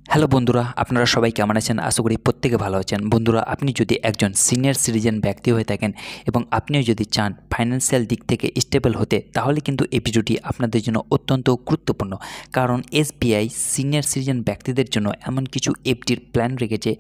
Hello বন্ধুরা, আপনারা সবাই কেমন আছেন? আশা করি প্রত্যেকে ভালো আছেন। বন্ধুরা, আপনি যদি একজন সিনিয়র সিটিজেন ব্যক্তি হয়ে থাকেন এবং আপনিও যদি চান ফাইন্যান্সিয়াল দিক থেকে স্টেবল হতে, তাহলে কিন্তু এই ভিডিওটি আপনাদের জন্য অত্যন্ত গুরুত্বপূর্ণ। কারণ এসবিআই সিনিয়র সিটিজেন ব্যক্তিদের জন্য এমন কিছু এফডির প্ল্যান রেখেছে,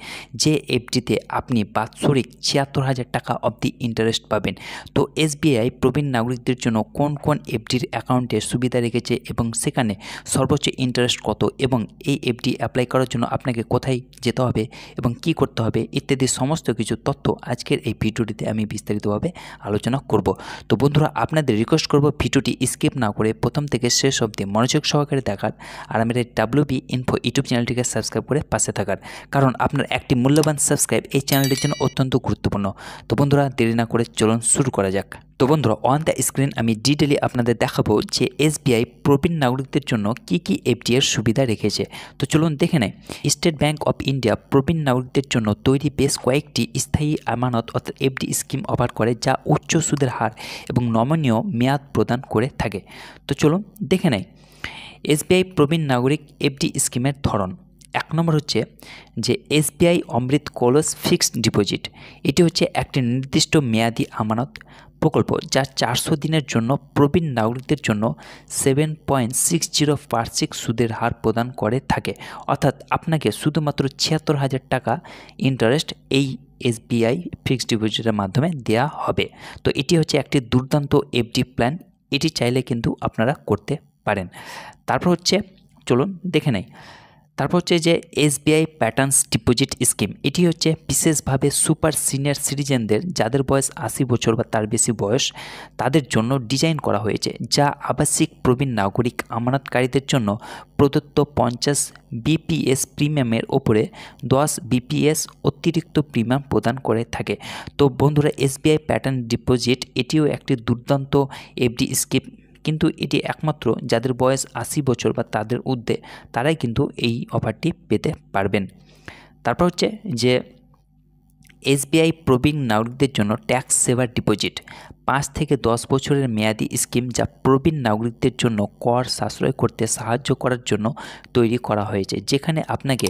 যে এফডিতে আপনি বাৎসরিক ৭৬,০০০ টাকা অবধি ইন্টারেস্ট পাবেন। তো এসবিআই প্রবীণ নাগরিকদের জন্য কোন কোন এফডির অ্যাকাউন্টের সুবিধা রেখেছে এবং সেখানে সর্বোচ্চ ইন্টারেস্ট কত এবং এই এফডি অ্যাপ্লাই করার জন্য আপনাকে কোথায় যেতে হবে এবং কি করতে হবে ইত্যাদি সমস্ত কিছু তথ্য আজকের এই ভিডিওটিতে আমি বিস্তারিতভাবে আলোচনা করব। তো বন্ধুরা, আপনাদের রিকোয়েস্ট করব ভিডিওটি স্কিপ না করে প্রথম থেকে শেষ অবধি মনোযোগ সহকারে দেখার, আর আমার এই ডাব্লিউবি ইনফো ইউটিউব চ্যানেলটিকে সাবস্ক্রাইব করে পাশে থাকার, কারণ আপনার একটি মূল্যবান সাবস্ক্রাইব এই চ্যানেলটির জন্য অত্যন্ত গুরুত্বপূর্ণ। তো বন্ধুরা, দেরি না করে চলুন শুরু করা যাক। তো বন্ধুরা, অন দ্য স্ক্রিন আমি ডিটেইলি আপনাদের দেখাবো যে এসবিআই প্রবীণ নাগরিকদের জন্য কি এফডি এর সুবিধা রেখেছে। তো চলুন দেখে নেই। স্টেট ব্যাংক অফ ইন্ডিয়া প্রবীণ নাগরিকদের জন্য তৈরি বেশ কয়েকটি স্থায়ী আমানত অর্থাৎ এফডি স্কিম অফার করে, যা উচ্চ সুদের হার এবং নমনীয় মেয়াদ প্রদান করে থাকে। তো চলুন দেখে নেই এসবিআই প্রবীণ নাগরিক এফডি স্কিমের ধরন। এক নম্বর হচ্ছে যে এসবিআই অমৃত কলস ফিক্সড ডিপোজিট। এটি হচ্ছে একটি নির্দিষ্ট মেয়াদি আমানত প্রকল্প, যা ৪০০ দিনের জন্য প্রবীণ নাগরিকদের জন্য 7.60% সুদের হার প্রদান করে থাকে। অর্থাৎ আপনাকে শুধুমাত্র ৭৬,০০০ টাকা ইন্টারেস্ট এই এসবিআই ফিক্সড ডিপোজিটের মাধ্যমে দেওয়া হবে। তো এটি হচ্ছে একটি দুর্দান্ত এফডি প্ল্যান। এটি চাইলে কিন্তু আপনারা করতে পারেন। তারপর হচ্ছে চলুন দেখে নেই। তারপর হচ্ছে যে এসবিআই প্যাটার্নস ডিপোজিট স্কিম। এটি হচ্ছে বিশেষভাবে সুপার সিনিয়র সিটিজেনদের, যাদের বয়স ৮০ বছর বা তার বেশি বয়স, তাদের জন্য ডিজাইন করা হয়েছে, যা আবাসিক প্রবীণ নাগরিক আমানতকারীদের জন্য প্রদত্ত ৫০ বিপিএস প্রিমিয়ামের ওপরে ১০ বিপিএস অতিরিক্ত প্রিমিয়াম প্রদান করে থাকে। তো বন্ধুরা, এসবিআই প্যাটার্ন ডিপোজিট এটিও একটি দুর্দান্ত এফডি স্কিম, কিন্তু এটি একমাত্র যাদের বয়স ৮০ বছর বা তাদের ঊর্ধ্বে তারাই কিন্তু এই অফারটি পেতে পারবেন। তারপর হচ্ছে যে এসবিআই প্রবীণ নাগরিকদের জন্য ট্যাক্স সেভার ডিপোজিট ৫ থেকে ১০ বছরের মেয়াদি স্কিম, যা প্রবীণ নাগরিকদের জন্য কর সাশ্রয় করতে সাহায্য করার জন্য তৈরি করা হয়েছে, যেখানে আপনাকে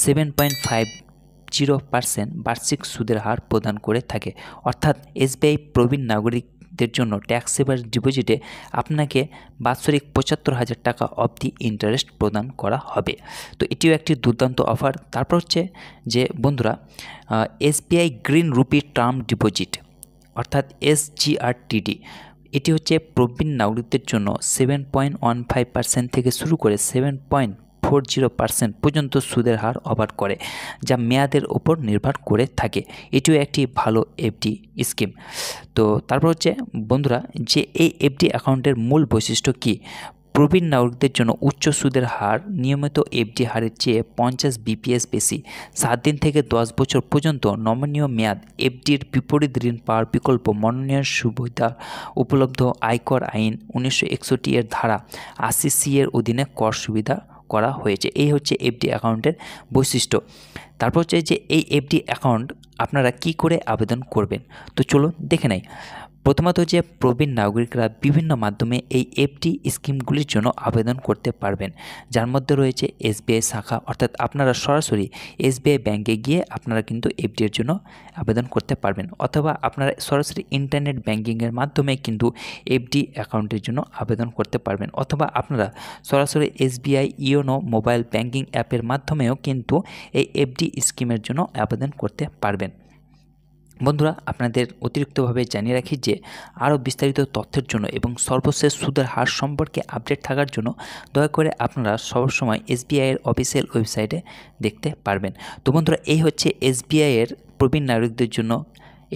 7.50% বার্ষিক সুদের হার প্রদান করে থাকে। অর্থাৎ এসবিআই প্রবীণ নাগরিকদের জন্য ট্যাক্স সেভার ডিপোজিটে আপনাকে বাৎসরিক ৭৫,০০০ টাকা অবধি ইন্টারেস্ট প্রদান করা হবে। তো এটিও একটি দুর্দান্ত অফার। তারপর হচ্ছে যে বন্ধুরা, SBI green rupee term deposit অর্থাৎ এসজিআরটিডি। এটি হচ্ছে প্রবীণ নাগরিকদের জন্য 7.15% থেকে শুরু করে 7.40% পর্যন্ত সুদের হার অফার করে, যা মেয়াদের ওপর নির্ভর করে থাকে। এটিও একটি ভালো এফডি স্কিম। তো তারপর হচ্ছে বন্ধুরা, যে এই এফডি অ্যাকাউন্টের মূল বৈশিষ্ট্য কী? প্রবীণ নাগরিকদের জন্য উচ্চ সুদের হার নিয়মিত এফডি হারের চেয়ে ৫০ বিপিএস বেশি, ৭ দিন থেকে ১০ বছর পর্যন্ত নমনীয় মেয়াদ, এফডির বিপরীত ঋণ পাওয়ার বিকল্প, মনোনয়ন সুবিধা উপলব্ধ, আয়কর আইন ১৯৬১ এর ধারা ৮০C এর অধীনে কর সুবিধা করা হয়েছে। এই হচ্ছে এফডি অ্যাকাউন্টের বৈশিষ্ট্য। তারপর হচ্ছে যে এই এফডি অ্যাকাউন্ট আপনারা কি করে আবেদন করবেন। তো চলুন দেখে নেই। প্রথমত যে প্রবীণ নাগরিকরা বিভিন্ন মাধ্যমে এই এফডি স্কিমগুলির জন্য আবেদন করতে পারবেন, যার মধ্যে রয়েছে এসবিআই শাখা, অর্থাৎ আপনারা সরাসরি এসবিআই ব্যাংকে গিয়ে আপনারা কিন্তু এফডির জন্য আবেদন করতে পারবেন, অথবা আপনারা সরাসরি ইন্টারনেট ব্যাংকিংয়ের মাধ্যমে কিন্তু এফডি অ্যাকাউন্টের জন্য আবেদন করতে পারবেন, অথবা আপনারা সরাসরি এসবিআই ইওনো মোবাইল ব্যাংকিং অ্যাপের মাধ্যমেও কিন্তু এই এফডি স্কিমের জন্য আবেদন করতে পারবেন। বন্ধুরা, আপনাদের অতিরিক্তভাবে জানিয়ে রাখি যে আরও বিস্তারিত তথ্যের জন্য এবং সর্বশেষ সুদের হার সম্পর্কে আপডেট থাকার জন্য দয়া করে আপনারা সবসময় এসবিআইয়ের অফিসিয়াল ওয়েবসাইটে দেখতে পারবেন। তো বন্ধুরা, এই হচ্ছে এসবিআইয়ের প্রবীণ নাগরিকদের জন্য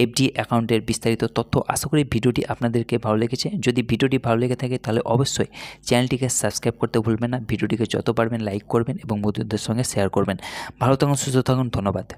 এফডি অ্যাকাউন্টের বিস্তারিত তথ্য। আশা করি ভিডিওটি আপনাদেরকে ভালো লেগেছে। যদি ভিডিওটি ভালো লেগে থাকে তাহলে অবশ্যই চ্যানেলটিকে সাবস্ক্রাইব করতে ভুলবেন না। ভিডিওটিকে যত পারবেন লাইক করবেন এবং বন্ধুদের সঙ্গে শেয়ার করবেন। ভালো থাকুন, সুস্থ থাকুন, ধন্যবাদ।